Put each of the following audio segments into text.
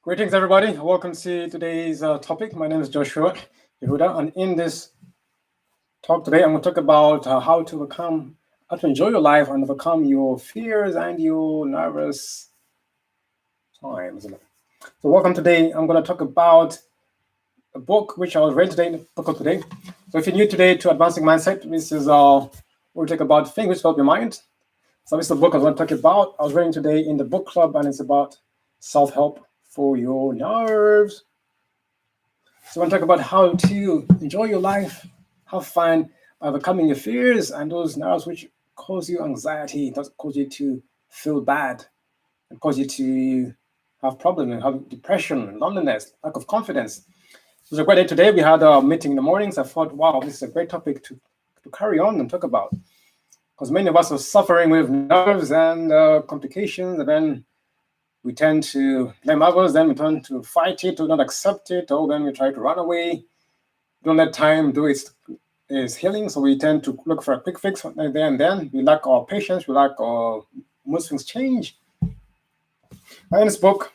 Greetings, everybody. Welcome to today's topic. My name is Joshua Yehuda, and in this talk today, I'm going to talk about how to enjoy your life and overcome your fears and your nervous times. So, welcome today. I'm going to talk about a book which I was reading today, book of today. So, if you're new today to Advancing Mindset, this is we'll talk about things which help your mind. So, this is the book I was going to talk about. I was reading today in the book club, and it's about self-help for your nerves. So I want to talk about how to enjoy your life, have fun by overcoming your fears and those nerves which cause you anxiety, that cause you to feel bad, and cause you to have problems and have depression, loneliness, lack of confidence. It was a great day today. We had a meeting in the mornings. I thought, wow, this is a great topic to carry on and talk about, because many of us are suffering with nerves and complications, and then we tend to blame others, then we tend to fight it, to not accept it, or then we try to run away. Don't let time do its healing, so we tend to look for a quick fix there and then. We lack our patience, we lack most things change. In this book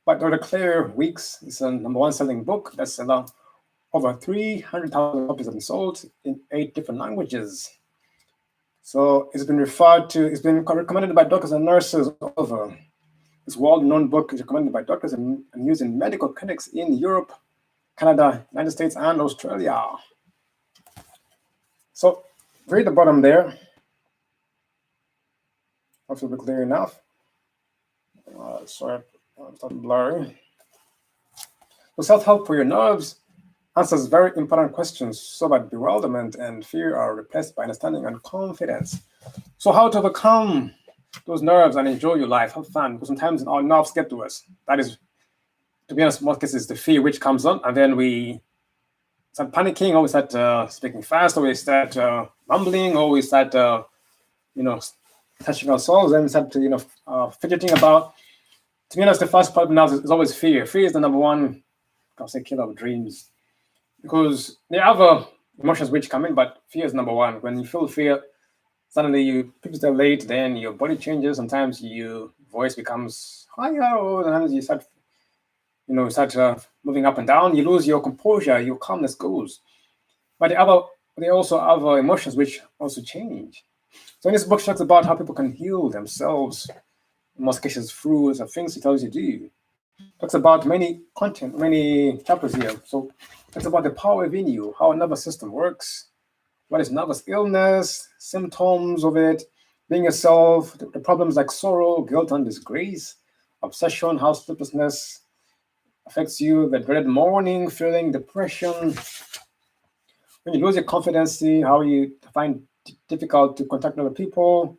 by Dr. Claire Weeks, it's a #1 selling book. That's over 300,000 copies have been sold in 8 different languages. So it's been recommended by doctors and nurses all over. This world-known book is recommended by doctors and used in medical clinics in Europe, Canada, United States, and Australia. So, read the bottom there. Hopefully, clear enough. Sorry, I'm starting blurry. So, self-help for your nerves answers very important questions so that bewilderment and fear are replaced by understanding and confidence. So, how to overcome those nerves and enjoy your life, have fun, because sometimes our nerves get to us. That is, to be honest, in most cases, the fear which comes on, and then we start panicking, or we start speaking fast, or we start mumbling, or we start, touching ourselves, and we start to, fidgeting about. To be honest, the first problem now is always fear. Fear is the #1, I'll say, killer of dreams, because there are other emotions which come in, but fear is #1. When you feel fear, suddenly people stay late, then your body changes. Sometimes your voice becomes higher, or sometimes you start moving up and down. You lose your composure, your calmness goes. But there are also other emotions which also change. So in this book, talks about how people can heal themselves, in most cases through the things it tells you to do. Talks about many chapters here. So talks about the power within you, how a nervous system works, what is nervous illness, symptoms of it, being yourself, the problems like sorrow, guilt, and disgrace, obsession, how sleeplessness affects you, the dreaded morning feeling, depression, when you lose your confidence, how you find it difficult to contact other people,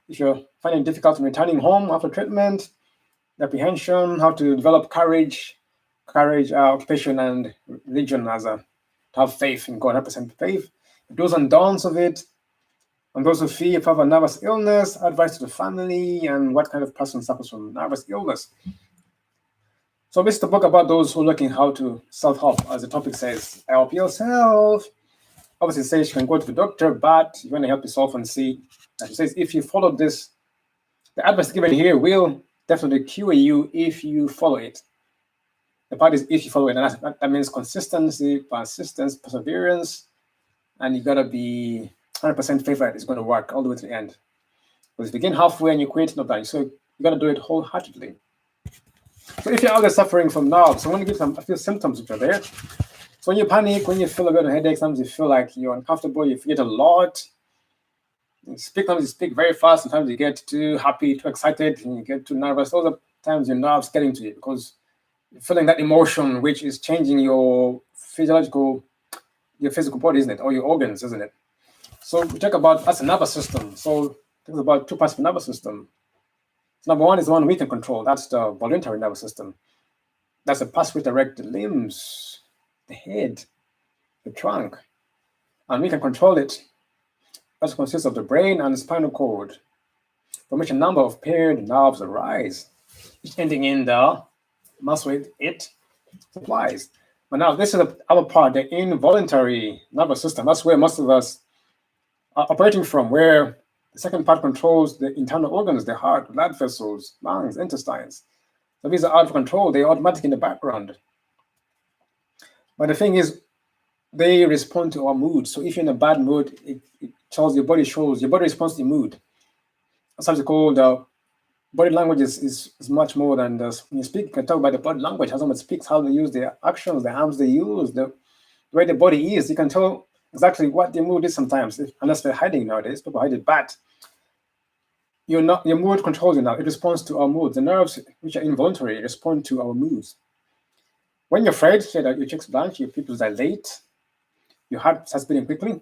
if you're finding it difficult in returning home after treatment, the apprehension, how to develop courage, occupation, and religion to have faith in God, 100% faith. Do's and don'ts of it, and those who fear if you have a nervous illness, advice to the family, and what kind of person suffers from nervous illness. So this is the book about those who are looking how to self-help, as the topic says, help yourself. Obviously it says you can go to the doctor, but you want to help yourself and see, as it says, if you follow this, the advice given here will definitely cure you if you follow it. The part is if you follow it, and that means consistency, persistence, perseverance, and you gotta be 100% faith that it's going to work all the way to the end. Because if you begin halfway and you quit, no time. So you gotta do it wholeheartedly. So if you're out there suffering from nerves, I want to give a few symptoms which are there. So when you panic, when you feel a bit of headache, sometimes you feel like you're uncomfortable, you forget a lot. Sometimes you speak very fast, sometimes you get too happy, too excited, and you get too nervous. Those are times your nerves getting to you because you're feeling that emotion which is changing your physical body, isn't it? Or your organs, isn't it? So we talk about that's a nervous system. So think about 2 parts of the nervous system. So #1 is the one we can control. That's the voluntary nervous system. That's the part which directs the limbs, the head, the trunk, and we can control it. That consists of the brain and the spinal cord, from which a number of paired nerves arise, each ending in the muscle it supplies. But now this is the other part, the involuntary nervous system. That's where most of us are operating from, where the second part controls the internal organs, the heart, blood vessels, lungs, intestines. So these are out of control. They're automatic in the background. But the thing is, they respond to our mood. So if you're in a bad mood, it tells your body responds to your mood. That's how it's called. Body language is much more than this. When you speak, you can talk about the body language, how someone speaks, how they use their actions, the arms they use, the way the body is. You can tell exactly what their mood is sometimes, unless they're hiding nowadays. People hide it, but your mood controls you now. It responds to our moods. The nerves, which are involuntary, respond to our moods. When you're afraid, say that your cheeks blanch, your pupils dilate, your heart starts beating quickly.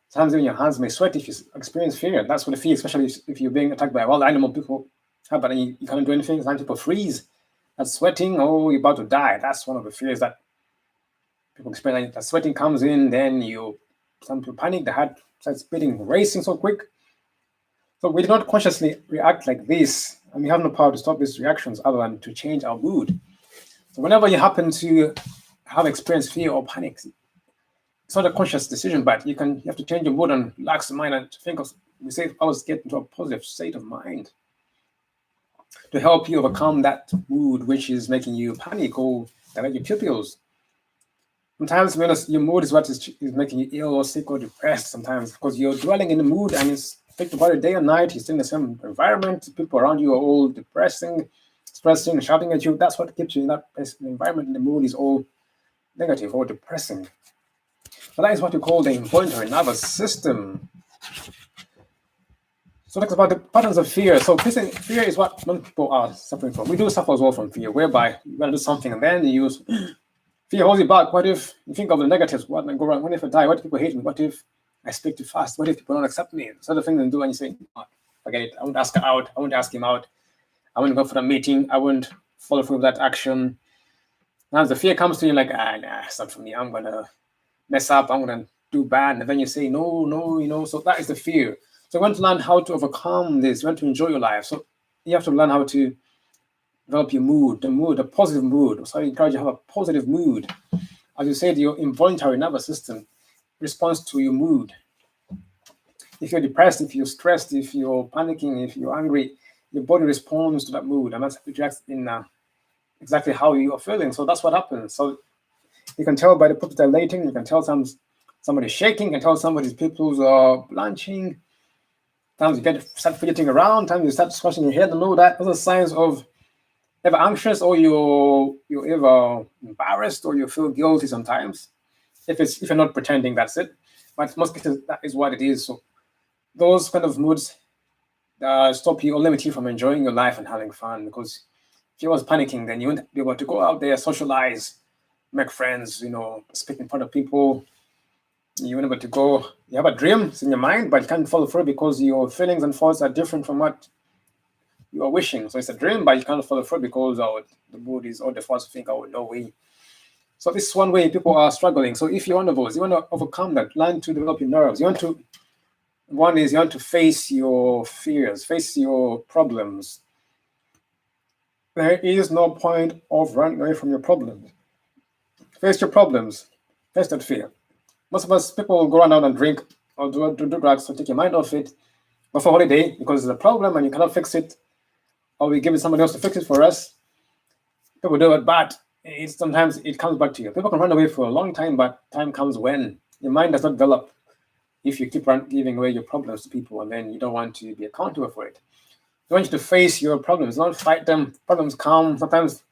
Sometimes even your hands may sweat if you experience fear. That's what the fear, especially if you're being attacked by a wild animal. People have, but you can't do anything. Sometimes people freeze. That's sweating. Oh, you're about to die. That's one of the fears that people experience. That sweating comes in, then some people panic. The heart starts beating, racing so quick. So we do not consciously react like this, and we have no power to stop these reactions other than to change our mood. So whenever you happen to have experienced fear or panic, it's not a conscious decision, but you have to change your mood and relax the mind and think of, get into a positive state of mind to help you overcome that mood which is making you panic or dilate your pupils. Sometimes your mood is what is making you ill or sick or depressed sometimes, because you're dwelling in the mood and it's affected by the day and night. You're still in the same environment. People around you are all depressing, stressing, shouting at you. That's what keeps you in that environment, and the mood is all negative or depressing. So that is what we call the involuntary nervous system. So that's about the patterns of fear. So fear is what most people are suffering from. We do suffer as well from fear, whereby you're going to do something and then you use fear holds you back. What if you think of the negatives? What might go wrong? What if I die? What if people hate me? What if I speak too fast? What if people don't accept me? So the thing they do, and you say, oh, forget it. I won't ask her out. I won't ask him out. I won't go for the meeting. I won't follow through with that action. Now the fear comes to you like, nah, it's not for me. I'm going to mess up. I'm going to do bad. And then you say, no, so that is the fear. So you want to learn how to overcome this. You want to enjoy your life. So you have to learn how to develop your mood, a positive mood. So I encourage you to have a positive mood. As you said, your involuntary nervous system responds to your mood. If you're depressed, if you're stressed, if you're panicking, if you're angry, your body responds to that mood, and that's in exactly how you are feeling. So that's what happens. So you can tell by the pupils dilating. You can tell somebody's shaking. You can tell somebody's pupils are blanching. Sometimes you start fidgeting around. Sometimes you start scratching your head, and all that. Those are signs of ever anxious, or you're ever embarrassed, or you feel guilty sometimes. If you're not pretending, that's it. But in most cases, that is what it is. So those kind of moods stop you or limit you from enjoying your life and having fun. Because if you was panicking, then you wouldn't be able to go out there, socialize, make friends, speak in front of people. You wouldn't be able to go. You have a dream, it's in your mind, but you can't follow through because your feelings and thoughts are different from what you are wishing. So it's a dream, but you can't follow through because the mood is, or the thoughts think, no way. So this is one way people are struggling. So if you're one of those, you want to overcome that, learn to develop your nerves. You want to face your fears, face your problems. There is no point of running away from your problems. Face your problems. Face that fear. Most of us, people go around and drink or do drugs to take your mind off it. Go for holiday because it's a problem and you cannot fix it, or we give it somebody else to fix it for us. People do it, but sometimes it comes back to you. People can run away for a long time, but time comes when your mind does not develop. If you keep giving away your problems to people, and then you don't want to be accountable for it. You want you to face your problems, not fight them. Problems come. Sometimes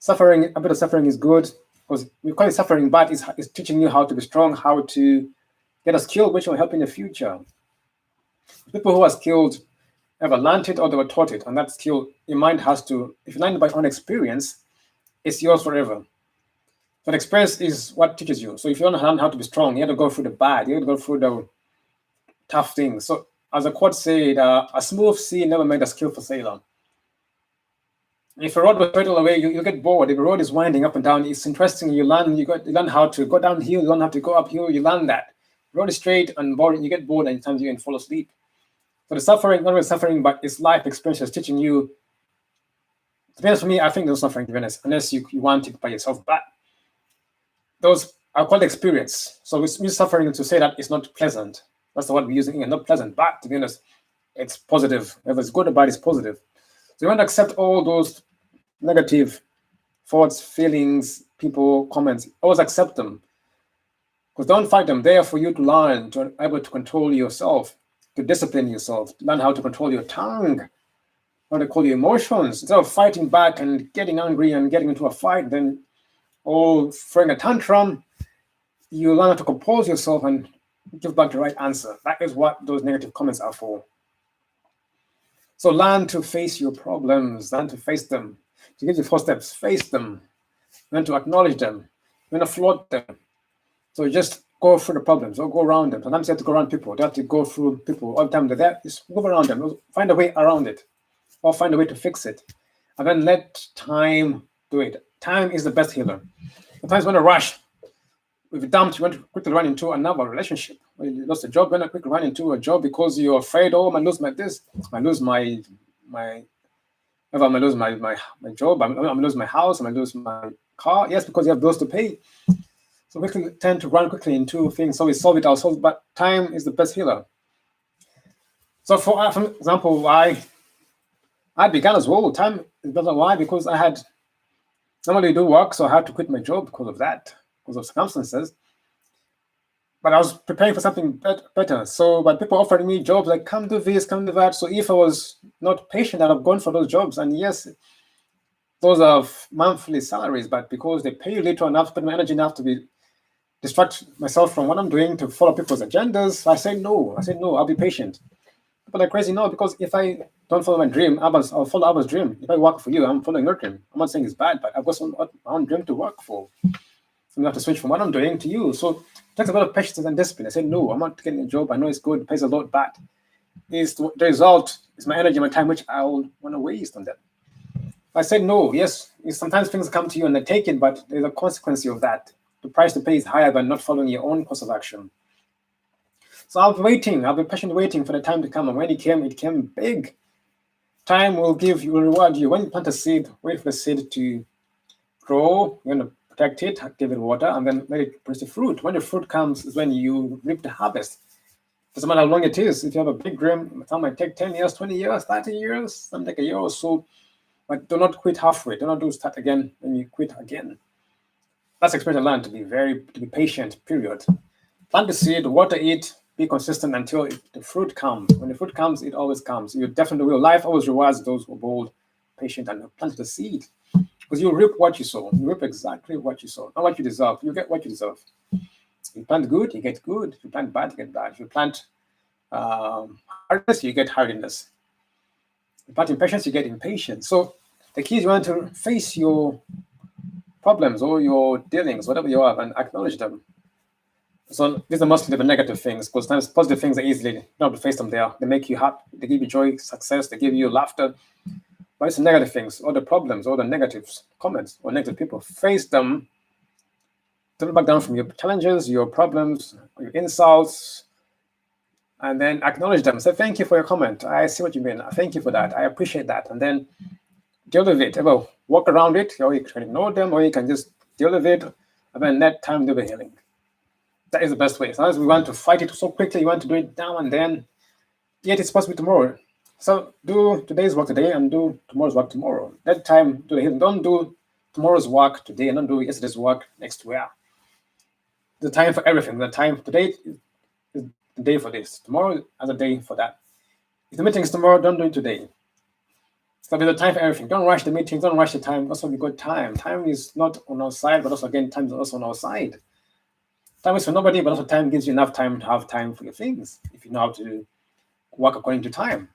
a bit of suffering is good, because we call it suffering, but it's teaching you how to be strong, how to get a skill which will help in the future. People who are skilled ever learned it or they were taught it, and that skill, your mind has to, if you learn it by own experience, it's yours forever. But experience is what teaches you. So if you want to learn how to be strong, you have to go through the bad, you have to go through the tough things. So as the quote said, a smooth sea never made a skillful sailor. If a road was straight all the way, you get bored. If the road is winding up and down, it's interesting. You learn how to go downhill, you learn how to go uphill, you learn that. The road is straight and boring, you get bored, and sometimes you can fall asleep. So the suffering, not really suffering, but it's life experiences teaching you. To be honest, for me, I think there's suffering, to be honest, unless you want it by yourself. But those are called experience. So we use suffering to say that it's not pleasant. That's the word we're using here, not pleasant. But to be honest, it's positive. Whether it's good or bad, it's positive. So you want to accept all those negative thoughts, feelings, people, comments. Always accept them. Because don't fight them. They are for you to learn, to be able to control yourself, to discipline yourself, to learn how to control your tongue, how to control your emotions. Instead of fighting back and getting angry and getting into a fight, then throwing a tantrum, you learn how to compose yourself and give back the right answer. That is what those negative comments are for. So learn to face your problems, learn to face them. To give you 4 steps, face them, learn to acknowledge them, learn to float them. So just go through the problems or go around them. Sometimes you have to go around people. You have to go through people all the time. They're just move around them. Find a way around it or find a way to fix it. And then let time do it. Time is the best healer. Sometimes when you rush, if you're dumped, you want to quickly run into another relationship. When you lost a job, you want to quickly run into a job because you're afraid, I might lose my this, I might lose my job, I might lose my house, I might lose my car. Yes, because you have bills to pay. So we tend to run quickly into things. So we solve it ourselves, but time is the best healer. So for example, I began as well. Time is better. Why? Because I had normally do work, so I had to quit my job because of that, because of circumstances. But I was preparing for something better. So, but people offered me jobs like, come do this, come do that. So if I was not patient, I'd have gone for those jobs. And yes, those are monthly salaries, but because they pay you little enough, put my energy enough to distract myself from what I'm doing to follow people's agendas, I said no. I'll be patient. People are crazy. No, because if I don't follow my dream, I'll follow others' dream. If I work for you, I'm following your dream. I'm not saying it's bad, but I've got my own dream to work for. So I have to switch from what I'm doing to you. So it takes a lot of patience and discipline. I said, no, I'm not getting a job. I know it's good, it pays a lot, but the result is my energy, my time, which I will want to waste on that. I said no. Yes, sometimes things come to you and they take it, but there's a consequence of that. The price to pay is higher than not following your own course of action. So I've been patiently waiting for the time to come, and when it came big. Time will reward you. When you plant a seed, wait for the seed to grow. You're going to protect it, give it water, and then let it produce the fruit. When the fruit comes is when you reap the harvest. Doesn't matter how long it is. If you have a big dream, some might take 10 years, 20 years, 30 years, some take a year or so. But do not quit halfway. Do not start again when you quit again. That's experience I learned, to be patient, period. Plant the seed, water it, be consistent until the fruit comes. When the fruit comes, it always comes. You definitely will. Life always rewards those who are bold, patient, and planted the seed. Because you reap what you sow. You reap exactly what you sow, not what you deserve. You get what you deserve. You plant good, you get good. If you plant bad, you get bad. If you plant hardness, you get hardness. If you plant impatience, you get impatience. So the key is you want to face your problems or your dealings, whatever you have, and acknowledge them. So these are mostly the negative things, because sometimes positive things are easily, you don't have to face them there. They make you happy, they give you joy, success, they give you laughter. But it's the negative things, or the problems, or the negatives, comments, or negative people. Face them, don't back down from your challenges, your problems, your insults, and then acknowledge them. Say, thank you for your comment. I see what you mean. Thank you for that. I appreciate that. And then deal with it. Well, walk around it, or you can ignore them, or you can just deal with it, and then let time do the healing. That is the best way. Sometimes we want to fight it so quickly, you want to do it now and then, yet it's supposed to be tomorrow. So do today's work today and do tomorrow's work tomorrow. Let time do the healing. Don't do tomorrow's work today and don't do yesterday's work next week. The time for everything. The time today is the day for this. Tomorrow is a day for that. If the meeting is tomorrow, don't do it today. So there's a time for everything. Don't rush the meetings, don't rush the time. Also, we got time. Time is not on our side, but also again, time is also on our side. Time is for nobody, but also time gives you enough time to have time for your things, if you know how to work according to time.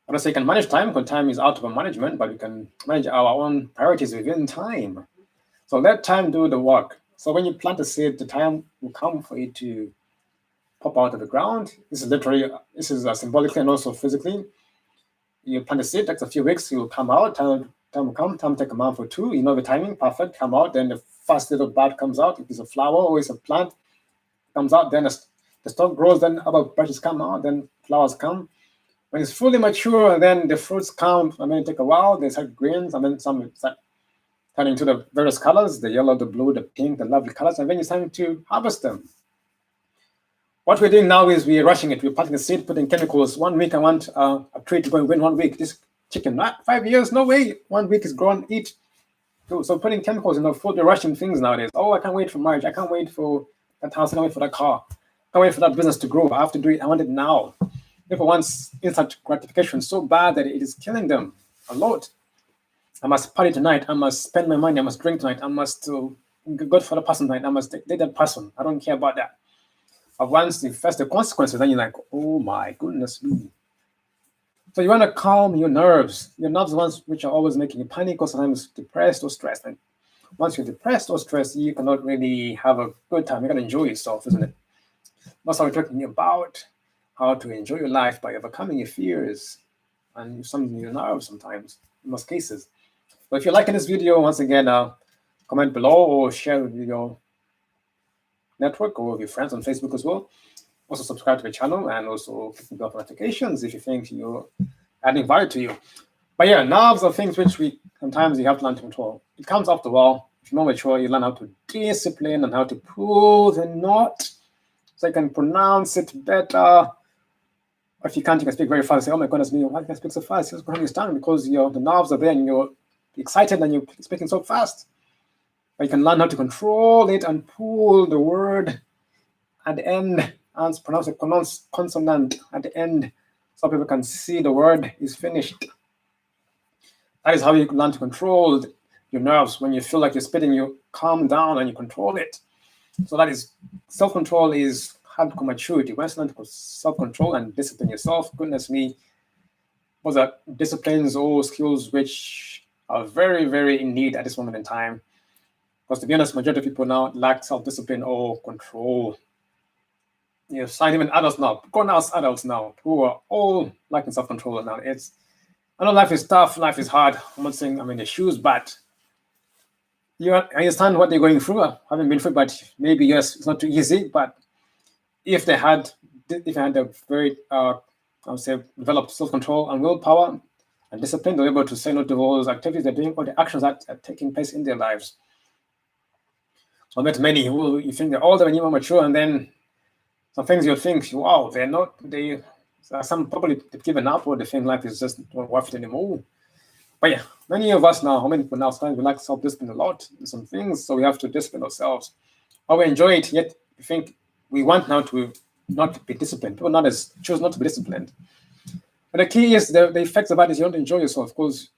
I don't say you can manage time, because time is out of our management, but we can manage our own priorities within time. So let time do the work. So when you plant a seed, the time will come for it to pop out of the ground. This is symbolically and also physically. You plant a seed, takes a few weeks, it will come out. Time will come, time will take a month or two. You know the timing, perfect, come out. Then the first little bud comes out. If it's a flower or it's a plant, comes out. Then the stalk grows, then other branches come out, then flowers come. When it's fully mature, then the fruits come. I mean, it take a while. They start greens, and then some start turning to the various colors, the yellow, the blue, the pink, the lovely colors, and then it's time to harvest them. What we're doing now is we're rushing it. We're planting the seed, putting chemicals. 1 week, I want a tree to go and win 1 week. This chicken. Not 5 years, no way. 1 week is grown, eat. So putting chemicals in the food, they're rushing things nowadays. Oh, I can't wait for marriage. I can't wait for that house. I can't wait for that car. I can't wait for that business to grow. I have to do it. I want it now. People want instant gratification so bad that it is killing them a lot. I must party tonight. I must spend my money. I must drink tonight. I must go for the person tonight. I must date that person. I don't care about that. But once you face the consequences, then you're like, oh my goodness me. So you want to calm your nerves. Your nerves are the ones which are always making you panic or sometimes depressed or stressed. And once you're depressed or stressed, you cannot really have a good time. You can enjoy yourself, isn't it? That's how we're talking about how to enjoy your life by overcoming your fears and something your nerves sometimes, in most cases. But if you're liking this video, once again, comment below or share with your network or with your friends on Facebook as well. Also subscribe to the channel and also click the bell for notifications if you think you're adding value to you. But yeah, nerves are things which sometimes you have to learn to control. It comes after a while. If you're more mature, you learn how to discipline and how to pull the knot so you can pronounce it better. Or if you can't, you can speak very fast. Say, oh my goodness me, why can I speak so fast? Just understand because the nerves are there and you're excited and you're speaking so fast. But you can learn how to control it and pull the word at the end and pronounce a consonant at the end so people can see the word is finished. That is how you learn to control your nerves. When you feel like you're spitting, you calm down and you control it. So that is self-control is hardcore maturity. Once you learn to self-control and discipline yourself, goodness me, those are disciplines or skills which are very, very in need at this moment in time. Because to be honest, majority of people now lack self-discipline or control. You find even adults now, grown-ass adults now, who are all lacking self-control now. I know life is tough, life is hard. I'm not saying I'm in the shoes, but you understand what they're going through. I haven't been through, but maybe yes, it's not too easy. But if they had a very, I would say, developed self-control and willpower and discipline, they're able to say no to all those activities they're doing or the actions that are taking place in their lives. So I met many who you think they're older and you're mature, and then some things you think, wow, some probably they've given up or they think life is just not worth it anymore. But yeah, many of us now, how many people now, sometimes we like self-discipline a lot in some things, so we have to discipline ourselves. Or we enjoy it, yet we think we want now to not be disciplined. People choose not to be disciplined. But the key is the effects of that is you don't enjoy yourself because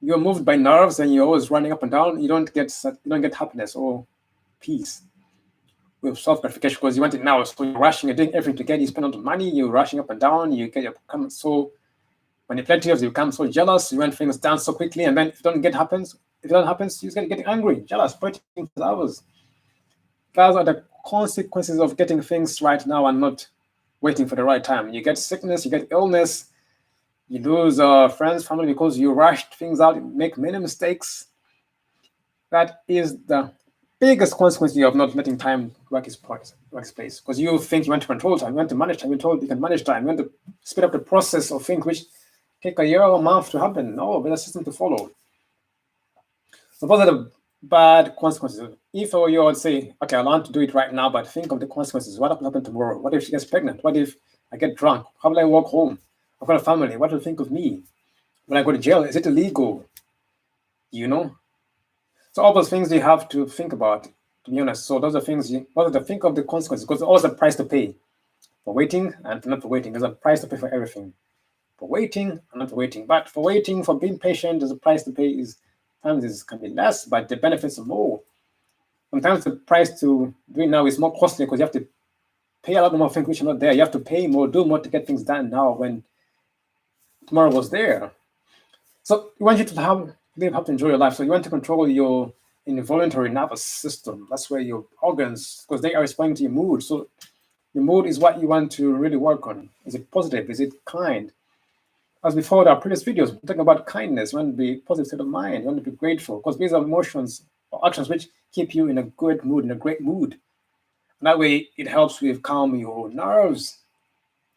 you're moved by nerves and you're always running up and down. You don't get happiness or peace with self-gratification because you want it now. So you're rushing, you're doing everything to get it. You spend all the money, you're rushing up and down, you become so manipulative, you become so jealous, you want things done so quickly, and then if it doesn't happen, you just get angry, jealous, pointing to others. Those are the consequences of getting things right now and not waiting for the right time. You get sickness, you get illness, you lose friends, family because you rushed things out, you make many mistakes. That is the biggest consequence of not letting time work its place. Because you think you want to control time, you want to manage time, you're told you can manage time, you want to speed up the process of things which take a year or a month to happen. No, there's a system to follow. So those are the bad consequences. If you would say, okay, I want to do it right now, but think of the consequences. What will happen tomorrow? What if she gets pregnant? What if I get drunk? How will I walk home? I've got a family. What will they think of me? When I go to jail, is it illegal? So all those things you have to think about, to be honest. So those are things you have to think of the consequences because there's always a price to pay for waiting and not for waiting. There's a price to pay for everything. For waiting and not for waiting. But for waiting, for being patient, there's a price to pay. Sometimes can be less, but the benefits are more. Sometimes the price to do it now is more costly because you have to pay a lot more things which are not there. You have to pay more, do more to get things done now when tomorrow was there. So you want you to have to enjoy your life. So you want to control your involuntary nervous system. That's where your organs, because they are responding to your mood. So your mood is what you want to really work on. Is it positive? Is it kind? As before, our previous videos, we're talking about kindness. You want to be positive state of mind. You want to be grateful because these are emotions or actions which keep you in a good mood, in a great mood. And that way, it helps with calm your nerves.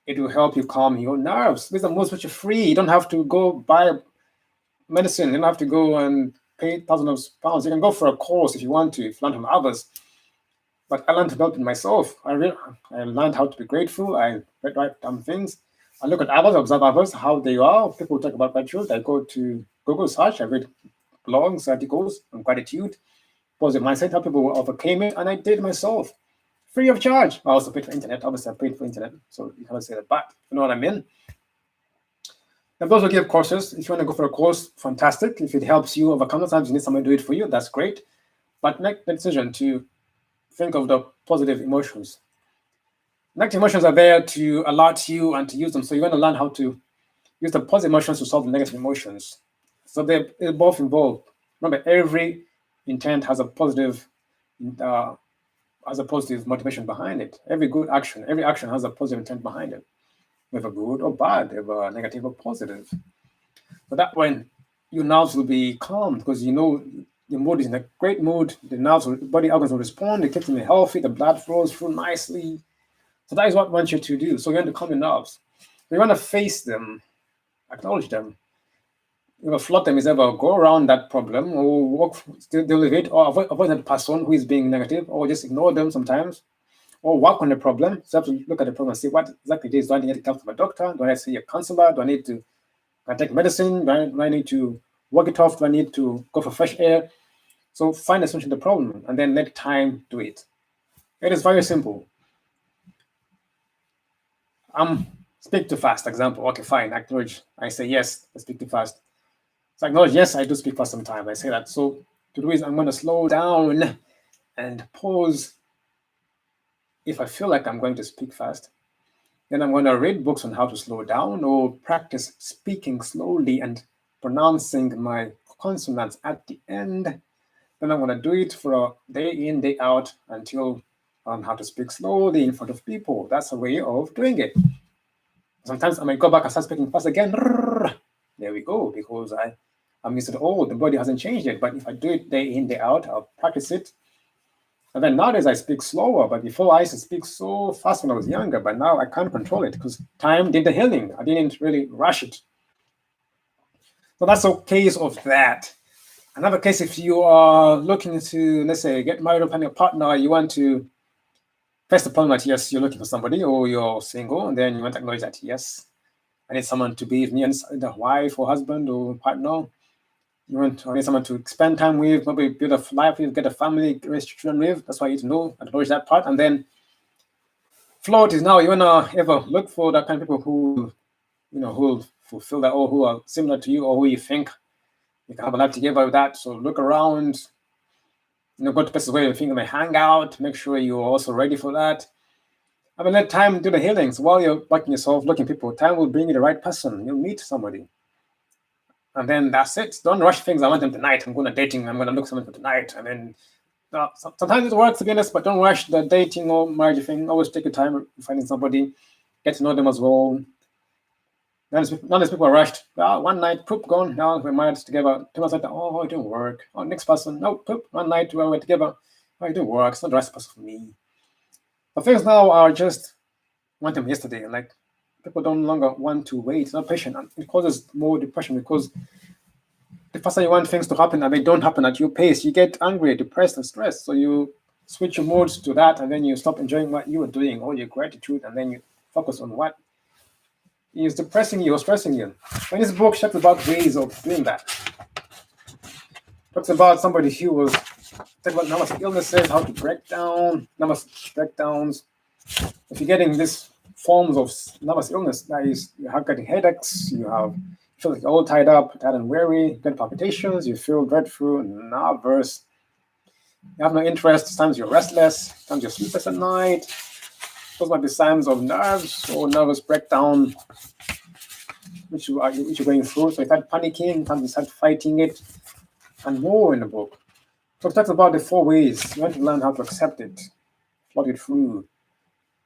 It will help you calm your nerves. These are moods which are free. You don't have to go buy medicine. You don't have to go and pay thousands of pounds. You can go for a course if you want to, if you learn from others. But I learned to develop it myself. I learned how to be grateful. I write down things. I look at others, observe others, how they are. People talk about gratitude. I go to Google search, I read blogs, articles on gratitude, positive mindset, how people overcame it, and I did myself free of charge. I also paid for internet. Obviously, I paid for internet, so you cannot say that, but you know what I mean. And those who give courses, if you want to go for a course, fantastic. If it helps you overcome, sometimes you need someone to do it for you, that's great. But make the decision to think of the positive emotions. Negative emotions are there to alert you and to use them. So you want to learn how to use the positive emotions to solve the negative emotions. So they're both involved. Remember, every intent has a positive motivation behind it. Every good action, every action has a positive intent behind it, whether good or bad, whether negative or positive. So that when your nerves will be calm because you know your mood is in a great mood, the nerves, body organs will respond, it keeps them healthy, the blood flows through nicely. So that is what I want you to do. So you want to calm your nerves. So you want to face them, acknowledge them. Float them is ever go around that problem or walk, still deal with it, or avoid that person who is being negative, or just ignore them sometimes, or work on the problem. So you have to look at the problem and see what exactly it is. Do I need to talk to my doctor? Do I need to see a counselor? Do I need to take medicine? Do I need to work it off? Do I need to go for fresh air? So find a solution to the problem and then let time do it. It is very simple. Speak too fast, example. Okay, fine, acknowledge. I say yes, I speak too fast. So I acknowledge, yes, I do speak fast sometimes. I say that. So to do is I'm going to slow down and pause if I feel like I'm going to speak fast. Then I'm going to read books on how to slow down or practice speaking slowly and pronouncing my consonants at the end. Then I'm going to do it for a day in, day out until I learn how to speak slowly in front of people. That's a way of doing it. Sometimes I might go back and start speaking fast again. There we go, because I'm used to the body hasn't changed yet. But if I do it day in, day out, I'll practice it. And then nowadays I speak slower, but before I used to speak so fast when I was younger, but now I can't control it because time did the healing. I didn't really rush it. So that's a case of that. Another case, if you are looking to, let's say, get married or find a partner, you want to first the problem that yes, you're looking for somebody or you're single, and then you want to acknowledge that yes, I need someone to be with me, and the wife or husband or partner. I need someone to spend time with, maybe build a life with, get a family, raise children with. That's why you need to know, acknowledge that part. And then float is now you wanna ever look for that kind of people who will fulfill that, or who are similar to you, or who you think you can have a life together with that. So look around, go to places where you think you may hang out, make sure you're also ready for that. I mean, let time do the healing. So while you're working yourself, looking people, time will bring you the right person. You'll meet somebody. And then that's it. Don't rush things. I want them tonight. I'm going to dating. I'm going to look something for tonight. And then sometimes it works, to be honest, but don't rush the dating or marriage thing. Always take your time finding somebody, get to know them as well. None of these people are rushed. One night, poop, gone. Now we're married together. 2 months later, oh, it didn't work. Oh, next person, no, poop. One night we're together. Oh, it didn't work. It's not the right person for me. The things now are just want them yesterday. Like people don't longer want to wait. It's not patient. And it causes more depression because the faster you want things to happen and they don't happen at your pace, you get angry, depressed, and stressed. So you switch your moods to that, and then you stop enjoying what you were doing, all your gratitude, and then you focus on what is depressing you or stressing you. And this book talks about ways of doing that. Talks about somebody who was talking about numerous illnesses, how to break down, numerous breakdowns. If you're getting these forms of nervous illness, that is, you have getting headaches, you feel like you're all tied up, tired and weary, you get palpitations, you feel dreadful, nervous, you have no interest, sometimes you're restless, sometimes you're sleepless at night. Those might be signs of nerves or nervous breakdown, which you're going through. So you start panicking, sometimes you start fighting it, and more in the book. So it talks about the 4 ways. You want to learn how to accept it, float it through,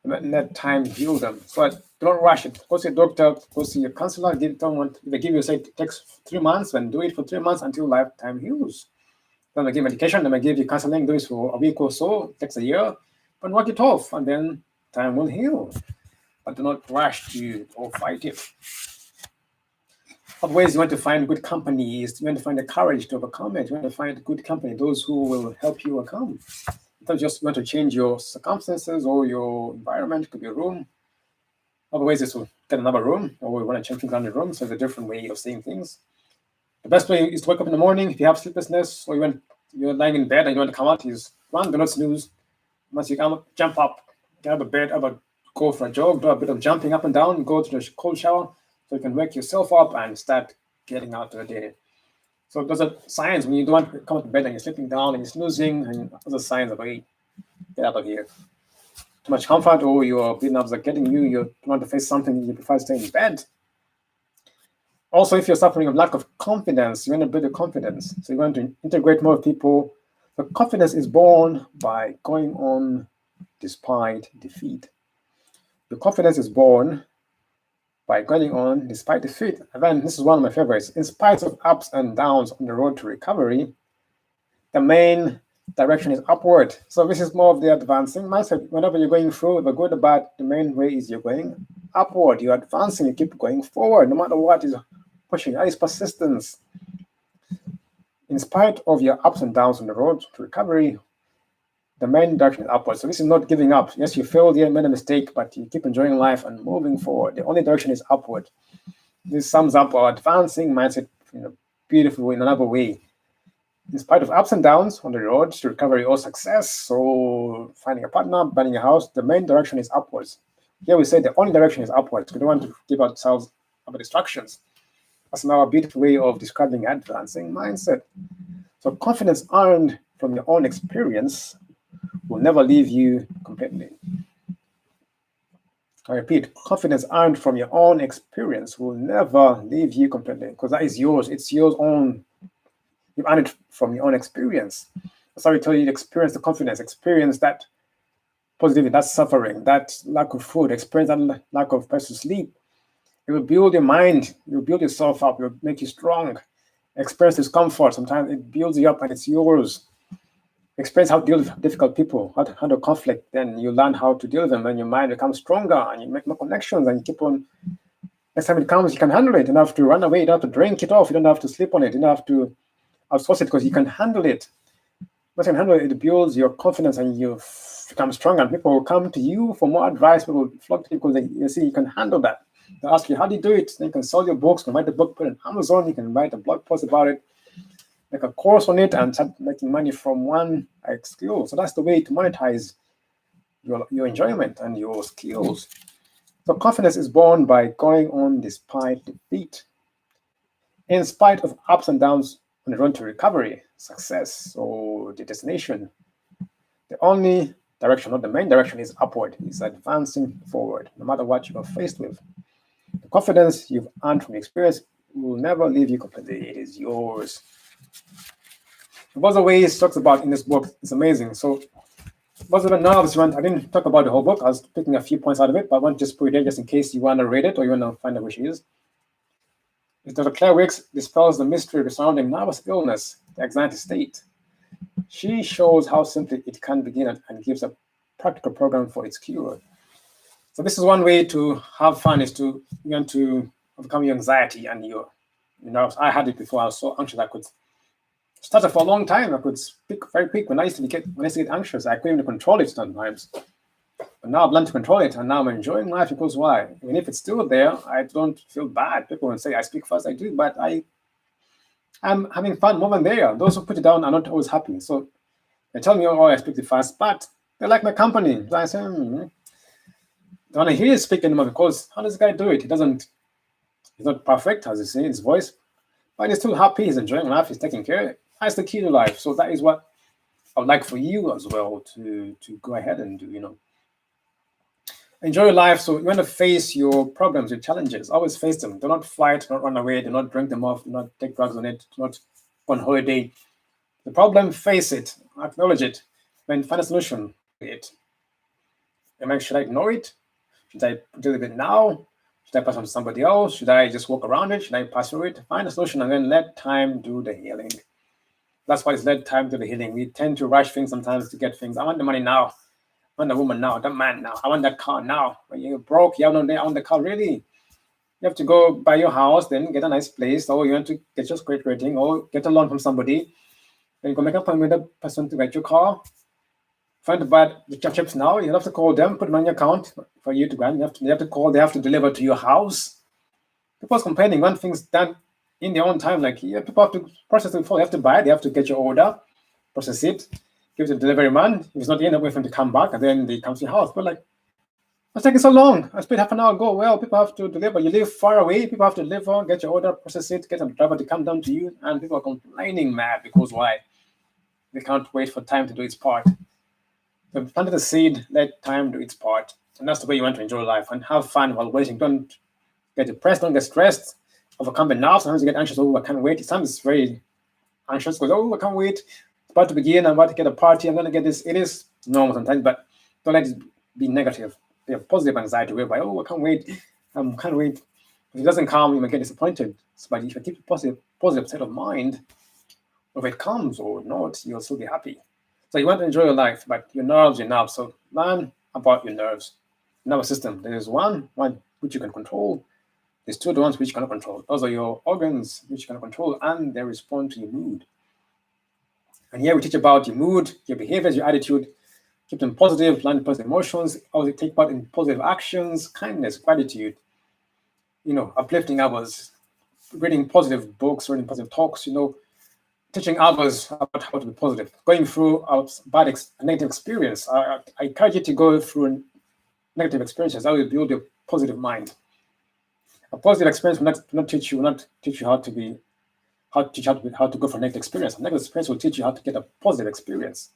and let time heal them. So don't rush it. Go see a doctor, go see a counselor. If they give you, say, it takes 3 months, then do it for 3 months until lifetime heals. Then they give medication, then they give you counseling, do this for a week or so, it takes a year, but work it off, and then time will heal. But do not rush to or fight it. Other ways you want to find good company is you want to find the courage to overcome it. You want to find good company, those who will help you overcome. You don't just want to change your circumstances or your environment, it could be a room. Other ways is to get another room, or you want to change things around the room. So it's a different way of seeing things. The best way is to wake up in the morning. If you have sleeplessness, or you're lying in bed and you want to come out, is one, do not snooze. Once you come, jump up, get out of bed, go for a jog, do a bit of jumping up and down, go to the cold shower, so you can wake yourself up and start getting out to the day. So those are signs when you don't want to come to bed and you're sleeping down and you're snoozing, and those are signs of, hey, get out of here. Too much comfort, or your nerves are getting you want to face something, you prefer to stay in bed. Also, if you're suffering of lack of confidence, you want to build your confidence. So you want to integrate more people. The confidence is born by going on despite defeat. Your confidence is born by going on despite defeat. And then this is one of my favorites. In spite of ups and downs on the road to recovery, the main direction is upward. So this is more of the advancing mindset. Whenever you're going through the good or bad, the main way is you're going upward. You're advancing. You keep going forward, no matter what is pushing. That is persistence. In spite of your ups and downs on the road to recovery, the main direction is upward. So this is not giving up. Yes, you failed, you made a mistake, but you keep enjoying life and moving forward. The only direction is upward. This sums up our advancing mindset in a beautiful way, in another way. In spite of ups and downs on the road to recovery or success, so finding a partner, buying a house, the main direction is upwards. Here we say the only direction is upwards. We don't want to give ourselves other distractions. That's now a beautiful way of describing advancing mindset. So confidence earned from your own experience will never leave you completely. I repeat, confidence earned from your own experience will never leave you completely, because that is yours. It's your own. You earn it from your own experience. That's how we tell you to experience the confidence, experience that positivity, that suffering, that lack of food, experience that lack of place to sleep. It will build your mind, it will build yourself up, it will make you strong. Experience discomfort, sometimes it builds you up and it's yours. Experience how to deal with difficult people, how to handle conflict, then you learn how to deal with them, and your mind becomes stronger, and you make more connections, and you keep on. Next time it comes, you can handle it. You don't have to run away, you don't have to drink it off, you don't have to sleep on it, you don't have to outsource it, because you can handle it. Once you can handle it, it builds your confidence and you become stronger. And people will come to you for more advice. People will flock to you because you see you can handle that. They'll ask you, how do you do it? Then you can sell your books, you can write a book, put it on Amazon, you can write a blog post about it, make a course on it, and start making money from one skill. So that's the way to monetize your enjoyment and your skills. So confidence is born by going on despite defeat. In spite of ups and downs on the road to recovery, success, or the destination, the only direction, not the main direction, is upward, is advancing forward, no matter what you are faced with. The confidence you've earned from experience will never leave you completely. It is yours. Both the ways talks about in this book is amazing. So both of the nerves one, I didn't talk about the whole book. I was picking a few points out of it, but I want to just put it there just in case you want to read it or you want to find out which it is. Dr. Claire Wicks dispels the mystery surrounding nervous illness, the anxiety state. She shows how simply it can begin and gives a practical program for its cure. So this is one way to have fun, is to overcome your anxiety and your nerves. I had it before. I was so anxious I could start it for a long time. I could speak very quick. When I used to get anxious, I couldn't even control it sometimes. But now I've learned to control it, and now I'm enjoying life because why? Even if it's still there, I don't feel bad. People will say I speak fast, I do, but I'm having fun more than they are. Those who put it down are not always happy. So they tell me, oh, I speak too fast, but they like my company. So I say, don't want to hear you speak anymore, because how does this guy do it? He's not perfect, as you see, his voice, but he's still happy, he's enjoying life, he's taking care of it. That's the key to life. So that is what I would like for you as well to go ahead and do, Enjoy life. So you want to face your problems, your challenges. Always face them. Do not fight, do not run away, do not drink them off, do not take drugs on it, do not go on holiday. The problem, face it, acknowledge it, then find a solution to it. Should I ignore it? Should I deal with it now? Should I pass on to somebody else? Should I just walk around it? Should I pass through it? Find a solution and then let time do the healing. That's why it's let time do the healing. We tend to rush things sometimes to get things. I want the money now. I want the woman now, the man now. I want that car now. When you're broke, you have no on the car, really. You have to go buy your house, then get a nice place, or you want to get your credit rating, or get a loan from somebody. Then go make an appointment with a person to get your car. Find to buy the chips now, you have to call them, put money in your account for you to go. You have to call, they have to deliver to your house. People's complaining when things done in their own time, like people have to process it before they have to buy it, they have to get your order, process it, give it to the delivery man. If it's not in, wait for him to come back, and then they come to your house. But like, what's taking so long? I spent half an hour ago. Well, people have to deliver. You live far away, people have to deliver, get your order, process it, get a driver to come down to you, and people are complaining mad because why? They can't wait for time to do its part. So planted the seed, let time do its part. And that's the way you want to enjoy life and have fun while waiting. Don't get depressed, don't get stressed, overcome it now. Sometimes you get anxious, oh, I can't wait. Sometimes it's very anxious because, oh, I can't wait. It's about to begin, I'm about to get a party, I'm going to get this. It is normal sometimes, but don't let it be negative. Be a positive anxiety whereby, oh, I can't wait. Can't wait. If it doesn't come, you might get disappointed. But if you keep a positive state of mind, if it comes or not, you'll still be happy. So you want to enjoy your life, but your nerves. So learn about your nerves. Nervous system. There is one which you can control. There's two the ones which you cannot control. Those are your organs which you cannot control, and they respond to your mood. And here we teach about your mood, your behaviors, your attitude. Keep them positive, learn positive emotions. Also take part in positive actions, kindness, gratitude. Uplifting others, reading positive books, reading positive talks. Teaching others about how to be positive. Going through a negative experience. I encourage you to go through negative experiences. That will build your positive mind. A positive experience will not teach you how to go for negative experience. A negative experience will teach you how to get a positive experience.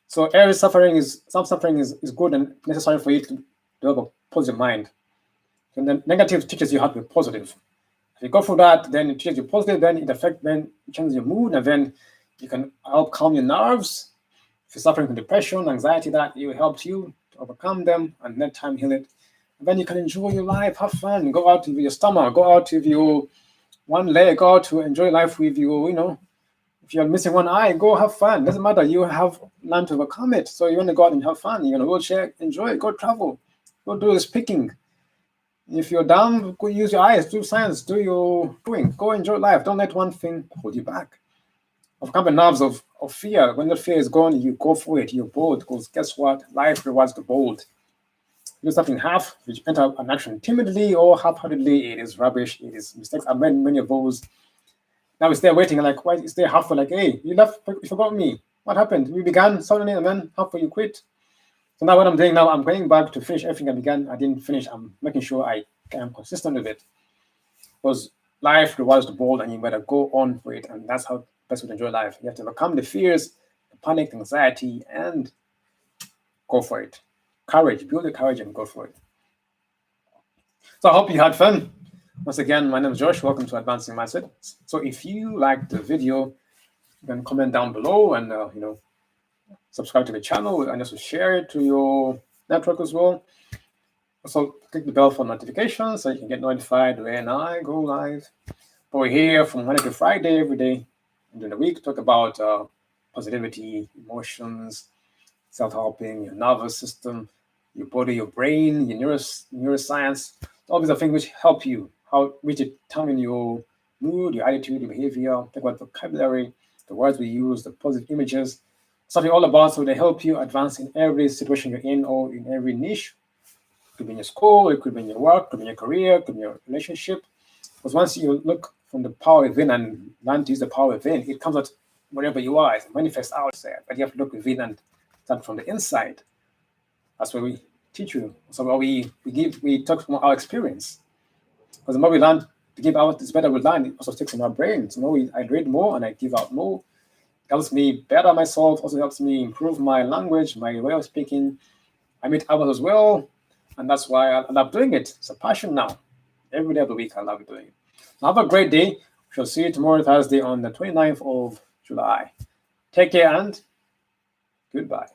So some suffering is good and necessary for you to develop a positive mind. And then negative teaches you how to be positive. If you go through that, then it teaches you positive, then it changes your mood, and then you can help calm your nerves. If you're suffering from depression, anxiety, that it helps you to overcome them and let time heal it. And then you can enjoy your life, have fun, go out with your stomach, go out with your one leg, go out to enjoy life with you, if you're missing one eye, go have fun. Doesn't matter, you have learned to overcome it. So you want to go out and have fun, you're going to go check, enjoy, go travel, go do this picking. If you're down, go use your eyes, do science, do your doing, go enjoy life. Don't let one thing hold you back. Overcome the nerves of fear. When the fear is gone, you go for it, you're bold, because guess what? Life rewards the bold. You do something half, which enter an action timidly or half-heartedly, it is rubbish, it is mistakes. I made many of those. Now it's there waiting, like, why is there halfway? Like, hey, you forgot me. What happened? We began suddenly, and then halfway you quit. So now what I'm doing now, I'm going back to finish everything I began. I didn't finish. I'm making sure I am consistent with it. Because life rewards the bold, and you better go on for it. And that's how best to enjoy life. You have to overcome the fears, the panic, the anxiety, and go for it. Courage, build the courage and go for it. So I hope you had fun. Once again, my name is Josh. Welcome to Advancing Mindset. So if you liked the video, you can comment down below and subscribe to the channel and also share it to your network as well. Also click the bell for notifications so you can get notified when I go live. But we're here from Monday to Friday every day during the week. Talk about positivity, emotions, self-helping, your nervous system, your body, your brain, your neuroscience. All these are things which help you, which determine your mood, your attitude, your behavior. Talk about vocabulary, the words we use, the positive images, something all about, so they help you advance in every situation you're in or in every niche. It could be in your school, it could be in your work, it could be in your career, it could be in your relationship. Because once you look from the power within and learn to use the power within, it comes out wherever you are. It manifests out there. But you have to look within and start from the inside. That's where we teach you. So we talk from our experience. Because the more we learn to give out, it's better we learn. It also sticks in our brain. So more I read more and I give out more. It helps me better myself. Also helps me improve my language, my way of speaking. I meet others as well. And that's why I love doing it. It's a passion now. Every day of the week, I love doing it. So have a great day. We shall see you tomorrow, Thursday, on the 29th of July. Take care and goodbye.